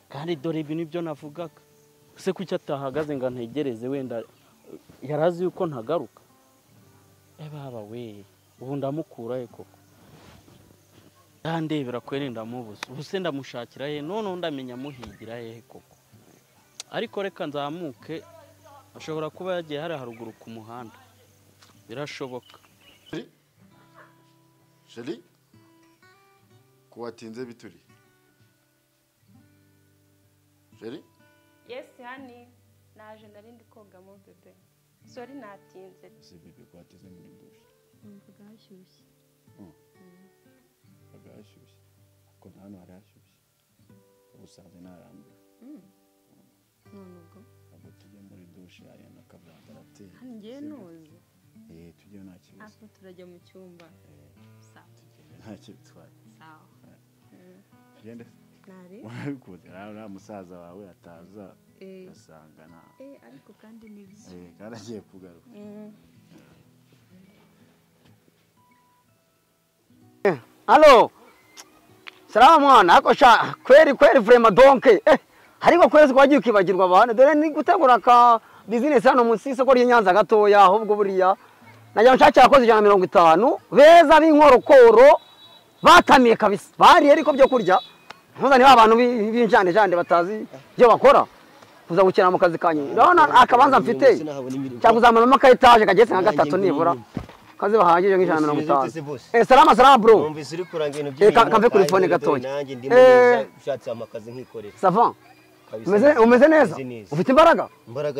kandi dore ibintu ibyo navugaga se kuki atahagaze ngo ntegereze wenda yarazi yuko ntagaruka baba we ubu ndamukura he koko ndandebera kwere ndamubuza ubu se ndamushakira he none ndamenya muhigira he koko ariko reka nzamuke ashobora kuba yagiye hari haruguru ku muhanda birashoboka Sheri kuwatinze bituri Sheri Yes honey naje narindi koga mu bebe sorry natinze si bebe kuwatinze muri douche mvuga hashyushye agashyushye ko hano hari hashyushye ubusanzwe narambiwe none ubwo abo tujye muri douche ariya nakabanda rateye ngiye noze tujye nta kibazo aho turajya mu cyumba sawa nta kibitwaye sawa gende nari wabikuze ara musaza wawe ataza asangana ariko kandi nibyo kandi agiye kugaruka Halo. Salama mwana, ako sha kweli vraiment donc hariko kwezi kwagiye ukibagirwa abantu dore ni gutegura ka business hano munsi isoko ry'Inyanza gatoya ahubwo buriya najya nshaka yakoze 150 beza b'inkorokoro batamiye kabisa bari ariko byo kurya ntuza ni abantu b'injande jande batazi byo bakora kuza gukina mu kazi kanye urabona akabanza mfite cyakuzamana mu kayitaje kageze nka gatatu nibura kazi bahagije nk'ijana na mutano salama bro numvise uri kuranga ibintu by'ibintu kamve kuri phone gatoya nanjye ndi muri ushatse amakazi nkikorera sava umeze neza ufite imbaraga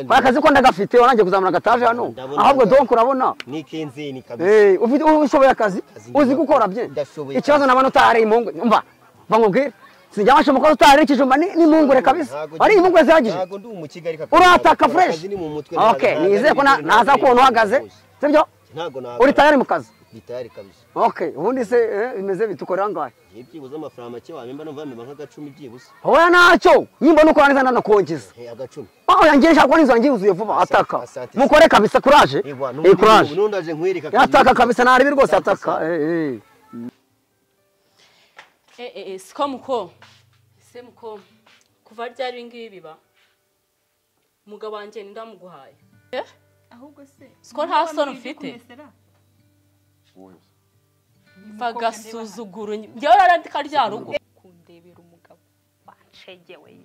akazi ko ndagafite wanangiye kuzamura gataje hano ahubwo donc urabona ni kenzeni kabisa ufite ushoboye akazi uzi gukora bye ikibazo nabana utari impungu umva bamubwira sinjyabasha mukora utari ikijumba ni impungure kabisa ari impungure zihagije ntago ndi mu Kigali kabisa urataka fresh okay nize ko naza ko uhagaze sibyo ntago naga uri tayari mu kazi bitari kabisa okay ubundi se bimeze bitukorera ngahe ibyibuze amafaranga make wamemba no vamemba nk'agacumi byibuze hoya nacyo nyimba no kurangiza nanakongeza agacumi yangiye nshaka ko ninzo ngiye vuba ataka mukore kabisa courage courage nundaje nkwereka ataka kabisa naribi rwose ataka siko muko kuva ryari ngibi biba umugabo wanje ndamuguhaye ahubwo se siko nta soni ufite bagasuzugura njyewe narandika rya rugo kundebera umugabo wancegewe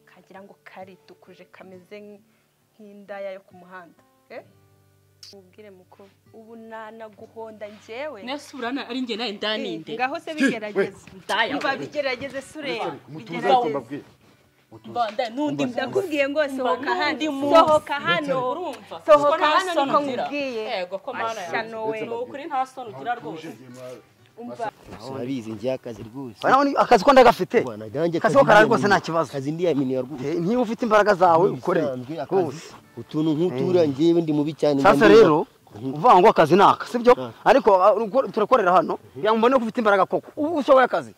kagira ngo karitukuje kameze nk'indaya yo ku muhanda ubwire muko ubu nanaguhonda njyewe nesurana ari nge naye ndaninde ngaho se bigerageze ndaya bigerageze sureba bigerageze Banda nundi ndakubwiye ngo sohoka hano urumva sohoka hano niko nkubwiye yego ko mana yawe ukuri nta soni ugira rwose umva urabizi ngiye akazi rwose akazi ko ndagafite akazi ko karari rwose nta kibazo akazi ndi yaminiye rwose niba ufite imbaraga zawe ukore rwose utuntu nk'utura ngiye ndi mubi cyane sasa rero uvuga ngo akazi naka sibyo ariko turakorera hano yambone ko ufite imbaraga koko ushoboye akazi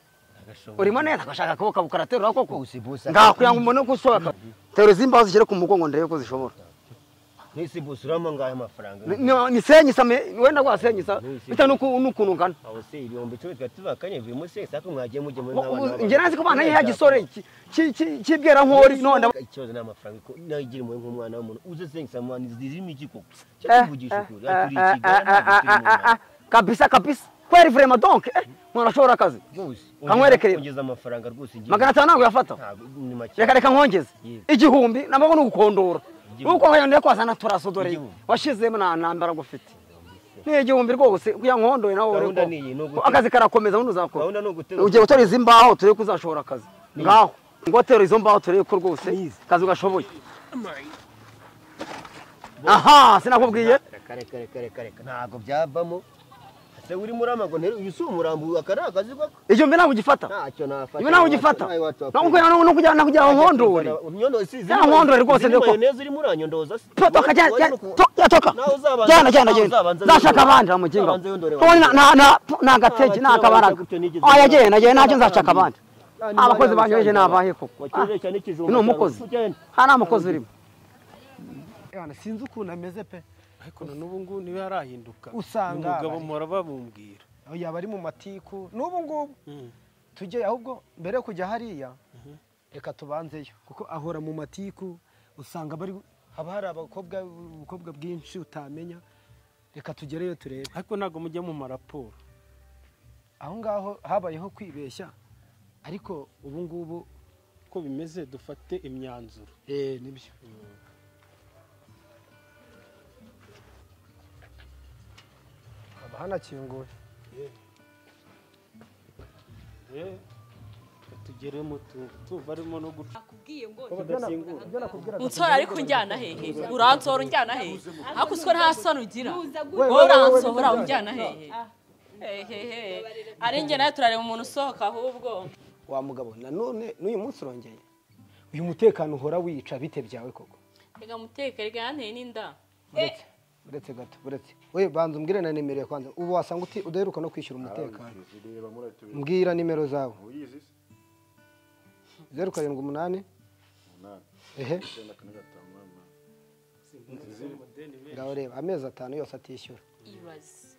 urimo neza agashaka kuboka bukaraterura koko ngakuya ngo umbone ko ushoboka tero zimbaho zishyire ku mugongo ndebe ko zishobora nisi busurama ngahe amafaranga ni senyisa wenda kwa senyisa bita n'ukuntu ngana aho se ibihumbi 10 twatubakanye bimu se sako mwagiye mujye muri n'abana nge nazi ko bana ya gisore kibwera nkori none ikibazo n'amafaranga ko nagira mu nk'umwana w'umuntu uze senyisa mwana zirimo iki koko cyakuvugisha ukuri aturi kabisa kweri vraiment donc mwana shora akazi kamwerekere ongeza amafaranga rwose ngiye 500 ntabwo yafata reka nkongeze igihumbi nabwo n'ugukondora uko nkayone kwazana turasodore washizemo nambara gufite ni igihumbi rwose kuya nkondoye nawe ureko akazi karakomeza undi uzakora ugiye gutora izimbaho turi kuzashora akazi ngaho ngotero izo mbaho turi ko rwose kazi ugashoboye aha sinakubwiye kare ntago byavamo se uri murama ngo ntere uyu si umurambo akari akazi koko Iyo mbe ntabwo ugifata. ntacyo nafata Ibi ntabwo ugifata. No kugira ngo nkondore. nyondo si Ya nkondore rwose ndeko. neza uri muranyondoza se Toka toka. Jana. Zashaka abandi amukinga. Na gatege na kabaraga. Oya genda ntacyo nzashaka abandi. Abakozi banyoheje nabahe koko. Ino umukozi. Hana umukozi urimo. Yana sinzi ukuntu ameze pe. ariko n'ubu ngubu niba yarahinduka Usanga umugabo muhora babumbwira yaba ari mu matiku n'ubu ngubu tujye ahubwo mbere yo kujya hariya reka tubanzeyo kuko ahora mu matiku usanga bari haba hari abakobwa bwinshi utamenya reka tugereyo turebe ariko ntabwo mujya mu maraporo aho ngaho habayeho kwibeshya ariko ubu ngubu ko bimeze dufate imyanzuro nibyo hanakinguye tugeremo tuvarimo no guca akubwiye ngo unsora ariko njyana hehe uransora unjyana hehe ariko usko nta soni ugira uransohora unjyana hehe hehe ari njye nawe turareba umuntu usohoka ahubwo wa mugabo nanone n'uyu munsi urongeye uyu mutekano uhora wica bite byawe koko rega muteka rega yanteye n'inda uretse gato uretse we banza umbwire na nimero kwanza ubu wasanga uti udaheruka no kwishyura umutekano mbwira nimero zawe 078 ehe ngaho reba amezi 5 yose atishyura ibaze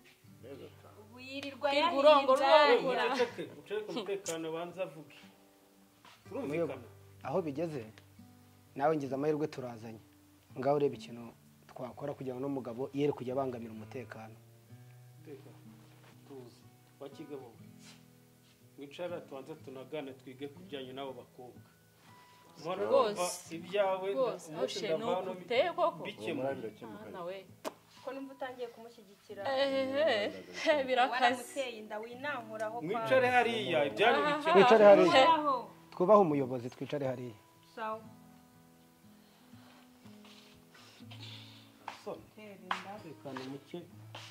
wirirwa urongora uceke umutekano banza avuge turumvikana aho bigeze nawe ngize amahirwe turazanye ngaho reba ikintu twakora kugira ngo n'umugabo yere kujya bangamira umutekano tuzi wakigabo wicara tuanze tunagane twige kujyanye nabo bakobwa rwose ibyawe rwose no uteye koko bikemura nawe ko numva utangiye kumushyigikira birakaze waramuteye inda winankuraho mwicare hariya ibyanyu bikemura twicare hariya twubahe umuyobozi twicare hariya sawa tekana muke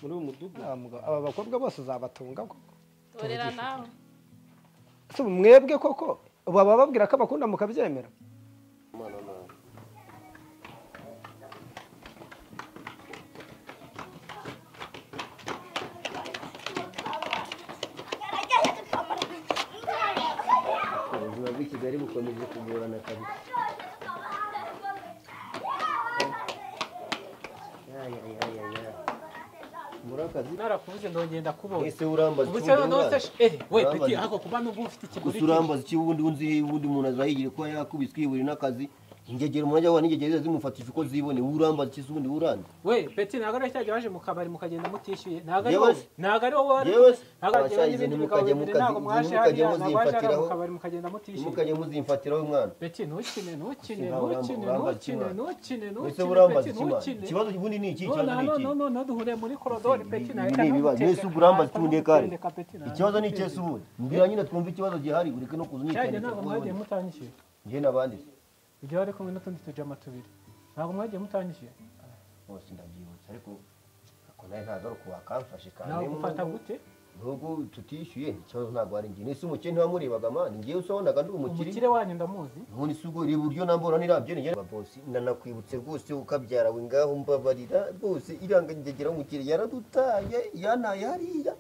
muri uyu mudugudu aba bakobwa bose uzabatunga koko torera nawe se mwebwe koko baba babwira ko abakunda mukabyemera ubuzima bw'i Kigali bukomeje kugorana kabisa murakazi narakuvuze ndongenda kubona ese urambaza ubuse nose we peti hako kuba nubwo ufite ikigori urambaza iki ubundi unzi ubundi umuntu azahigire ko yakubiswe yiburi n'akazi ingegera umwanya wa nigegera zimufatisha uko zibone urambaza iki ubundi urandi we peti naga racyaje waje mu kabari mukagenda mutishyuye naga ari wowe naga abashayize ntimukajye mu kazi ntimukajye muzifatiraho kabari mugenda mutishyuye ntimukajye muzifatiraho mwana peti ntukine ese urambaza iki ikibazo ubundi ni iki no duhure muri korodori peti nawe ni ibibazo nese urambaza tundi kare ikibazo ni cyese ubundi mbira nyine twumva ikibazo gihari ureke no kuzunyikana ntabwo mwagiye mutanyishyuye nje nabandi ibyo ari kumwe n'utundi tujama tubiri ntabwo mwagiye mutanyishyuye bose ndabyibutsa ariko nawe ntabwo ari ukuwakamfashe kandi ntabwo ufata gute nubwo tutishyuye ikibazo ntabwo ari njye nese umukene ntiwamurebaga mani ngewe usobonaga ndi umukire wanyu ndamuzi ubundi si ubwo reba uburyo nambora nirabyo ni bosi nanakwibutse rwose ukabyara we ngaho mbabarira rwose iranga ngegera umukire yaradutaye yanaye hariya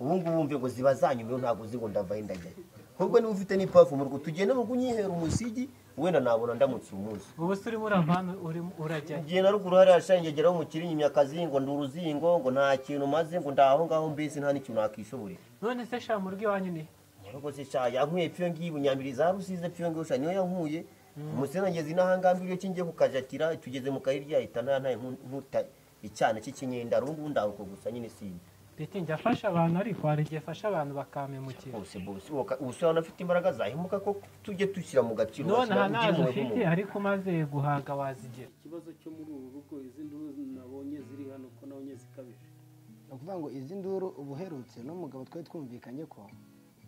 ubu ngubu wumve ngo ziba zanyumeho ntabwo uzi ngo ndavayo ndajyayo ahubwo niba ufite n'ipafu mu rugo tugenda mu kunyihera umusigi wenda nabona ndamutse umunsi ubu se urimo uravana urajya igihe na ruguru hariya shangegeraho umukire inyimyakazi ngo ndi uruzingo ngo nta kintu maze ngo ndaho ngaho mbese nta n'ikintu nakishoborera none se sha mu rugo iwanyu ni ntabwo se sha yankuye pyo ngiye bunyambiriza rusize pyo ngiye sha niyo yankuye umusena ngeze n'ahangambiriye cyo ngiye kukajatira tugeze mu kahirya ahita ntaye nkuta icyana cy'ikinyenda rungu ndaho ko gusa nyine sinzi Beti njya afasha abantu ariko hari igihe afasha abantu bakamemukira bose ubusana afite imbaraga zahimuka ko tujye dushyira mu gaciro none hanaje ufite ariko umaze guhaga wazigera ikibazo cyo muri uru rugo izi nduru nabonye ziri hano ko nabonye zikabije ukuvuga ngo izi nduru ubuherutse n'umugabo twari twumvikanye ko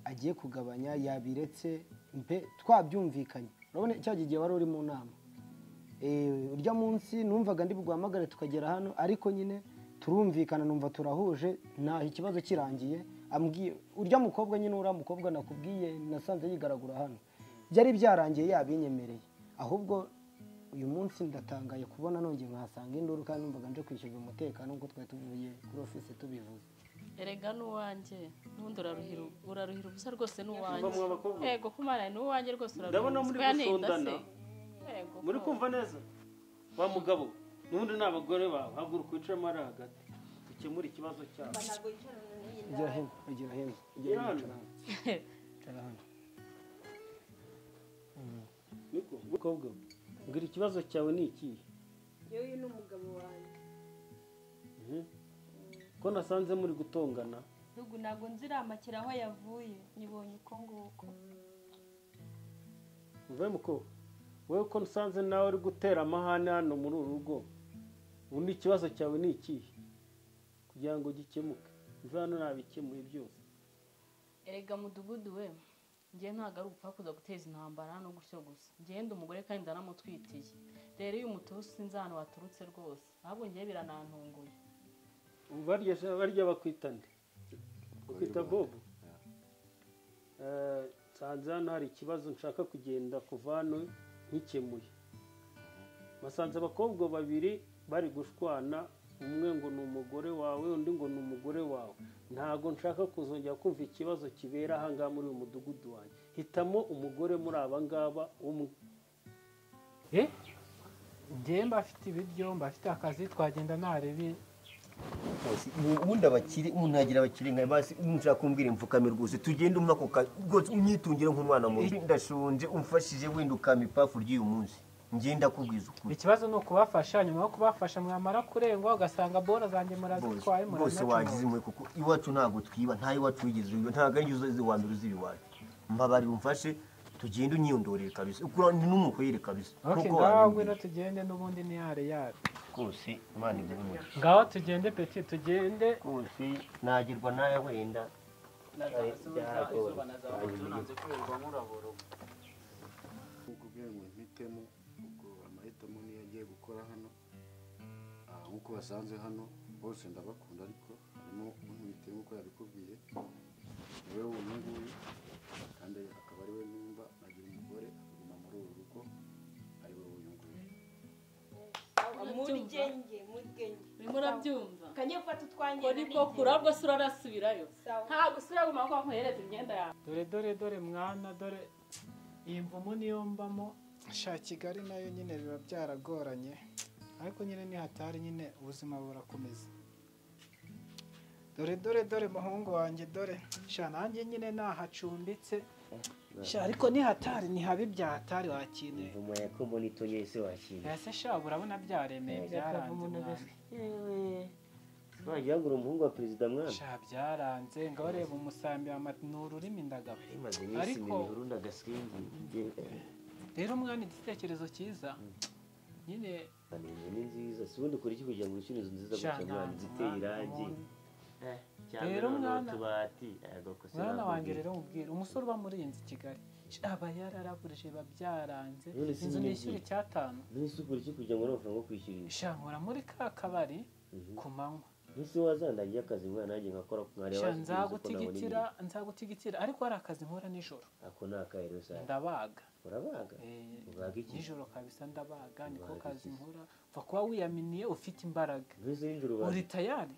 agiye kugabanya yabiretse mpe twabyumvikanye urabona cya gihe wari uri mu nama urya munsi numvaga ndi bugwamagare tukagera hano ariko nyine turumvikana numva turahuje nta ikibazo kirangiye ambwiye urya mukobwa nyine uriya mukobwa nakubwiye nasanze yigaragura hano byari byarangiye yabinyemereye ahubwo uyu munsi ndatangaye kubona nongeye nkahasanga induru kandi numvaga nje kwishyurwa umutekano nk'uko twari tuvuye kuri ofisi tubivuze erega n'uwanjye n'ubundi uraruhira ubusa rwose n'uwanjye yego kumara n'uwanjye rwose uraruhira ndabona muri gusondana muri kumva neza wa mugabo n'ubundi ni abagore bawe haguruka wicaramo ari hagati ukemura ikibazo cyabo igira hino igira hino igira hino niko mukobwa mbwira ikibazo cyawe ni ikihe yewe n'umugabo wanjye ko nasanze muri gutongana ntabwo nziramakira aho yavuye nibonye uko nguko uvuye muko wowe ko nasanze nawe uri gutera amahane hano muri uru rugo ubundi ikibazo cyawe ni ikihe kugira ngo gikemuke uve hano nabikemuye byose erega mudugudu we njye ntabwo ari upfa kuza guteza intambara hano gutyo gusa ngenda umugore kandi ndaramutwitiye rero iyo umutusi sinzi ahantu waturutse rwose ahubwo ngiye biranantunguye barya bakwita nde bakwita bobo nsanze hano hari ikibazo nshaka kugenda kuva hano nkikemuye basanze abakobwa babiri bari gushwana umwe ngo ni umugore wawe undi ngo ni umugore wawe ntabwo nshaka kuzongera kumva ikibazo kibera ahangaha muri uyu mudugudu wanjye hitamo umugore muri aba ngaba umwe njye mbafite ibiryo mbafite akazi twagenda narebi ubundi abakiri umuntu yagira abakiri nka basi nshaka kumbwira imfukame rwose tugende umwe ako kazi rwose unyitungire nk'umwana mubi ndashonje umfashije wenda ukamipafu ry'uyu munsi ngenda kubwiza ukuri ikibazo ni ukubafasha nyuma yo kubafasha mwamara kurengwa ugasanga bora zanjye murazitwaye bose wagize imwe kuko iwacu ntabwo twiba nta iwacu wigeze uyu ntabwo ari uzi wa mbere uzi iwacu mbabarira umfashe tugende unyiyondorere kabisa ukura ni n'umukwere kabisa ngaho ngwino tugende n'ubundi ni yare rwose imana iduhe ngaho tugende peti tugende rwose nagirwa nawe wenda kubwira ngo mpitemo ubwo amahitamo niyo agiye gukora hano nk'uko basanze hano bose ndabakunda ariko harimo umpitemo nk'uko yabikubwiye niwe uyu nguyu kandi akaba ari we nimba nagira umugore aguma muri uru rugo ari we uyu nguyu urimo urabyumva kanye ufata utwanjye ko niko kurabwo se urarasubirayo ntabwo usubira guma ko nkohereza imyenda yawe dore mwana dore iyi mvumo niyo mbamo sha Kigali nayo nyine biba byaragoranye ariko nyine ni hatari nyine ubuzima burakomeza dore muhungu wanjye dore sha nanjye nyine nahacumbitse sha ariko ni hatari ni habi bya hatari wakine mvumo yako monito yese wakine ese sha urabona byaremeye byaranze wagira ngo umuhungu wa perezida mwana sha byaranze ngo reba umusambi wa n'ururimi ndagaba ariko urunda gasingi rero mwana igitekerezo cyiza nyine ni nziza si ubundi ukora iki kugira ngo wishyure inzu nziza gutya mwana ziteye irangi rero mwana wanjye rero mubwira umusore uba muri iyi nzu i Kigali aba yararaburije biba byaranze inzu nishyura 5,000 nisi ukora iki kugira ngo n'amafaranga yo kwishyura sha nkora muri ka kabari ku manywa nisi wazandagiye akazi mwana nanjye nkakora nkareba nzagutigitira ariko hari akazi nkora nijoro ako ni akahe rero sa ndabaga urabaga ubaga iki nijoro kabisa ndabaga niko kazi nkora pfa kuba wiyaminiye ufite imbaraga uri tayari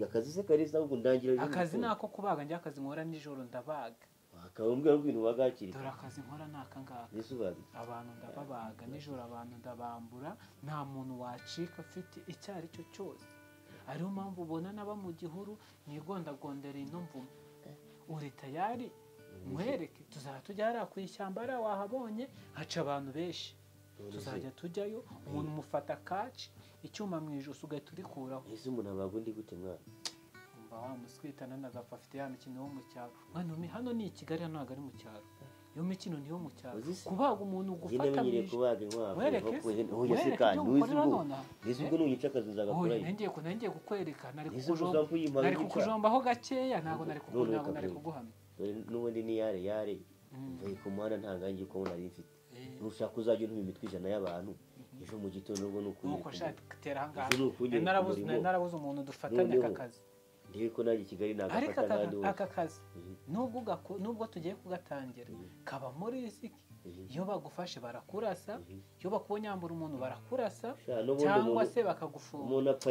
akazi se karisa ahubwo ndangira akazi nako kubaga njye akazi nkora nijoro ndabaga akaba umbwira ngo ibintu bagakiri dore akazi nkora naka ngaka abantu ndababaga nijoro abantu ndabambura nta muntu wacika afite icyo ari cyo cyose ariyo mpamvu ubona naba mu gihuru nigondagondera ino mvumo uri tayari muhereke tuzajya tujya hariya ku ishyamba hariya wahabonye haca abantu benshi tuzajya tujyayo umuntu umufata kaci icyuma mu ijosi ugahita urikuraho ese umuntu abaga undi gute mwana umva wamuswitana n'agapfa afite ya mikino yo mu cyaro mwana hano ni i Kigali hano ntabwo ari mu cyaro iyo mikino niyo mu cyaro kubaga umuntu gufata mu ijosi wereke ese ubwo nuyica akazi nzagakurayo ngiye kukwereka nari kukujombaho gakeya ntabwo nari kuguhamya n'ubundi ni yare mvuye ku muhanda nta ngangi ko nari mfite nushaka uzajya untuba imitwe 100 y'abantu ejo mu gitondo ubwo ni ukuri nuko shatera ahangaha Ejo ni ukuri narabuze umuntu dufatanya aka kazi ndiye ko naje Kigali ariko nagafata kandi aka kazi nubwo tugiye kugatangira kaba muri risiki iyo bagufashe barakurasa iyo bakubonye yambura umuntu barakurasa cyangwa se bakagufunga umuntu apfa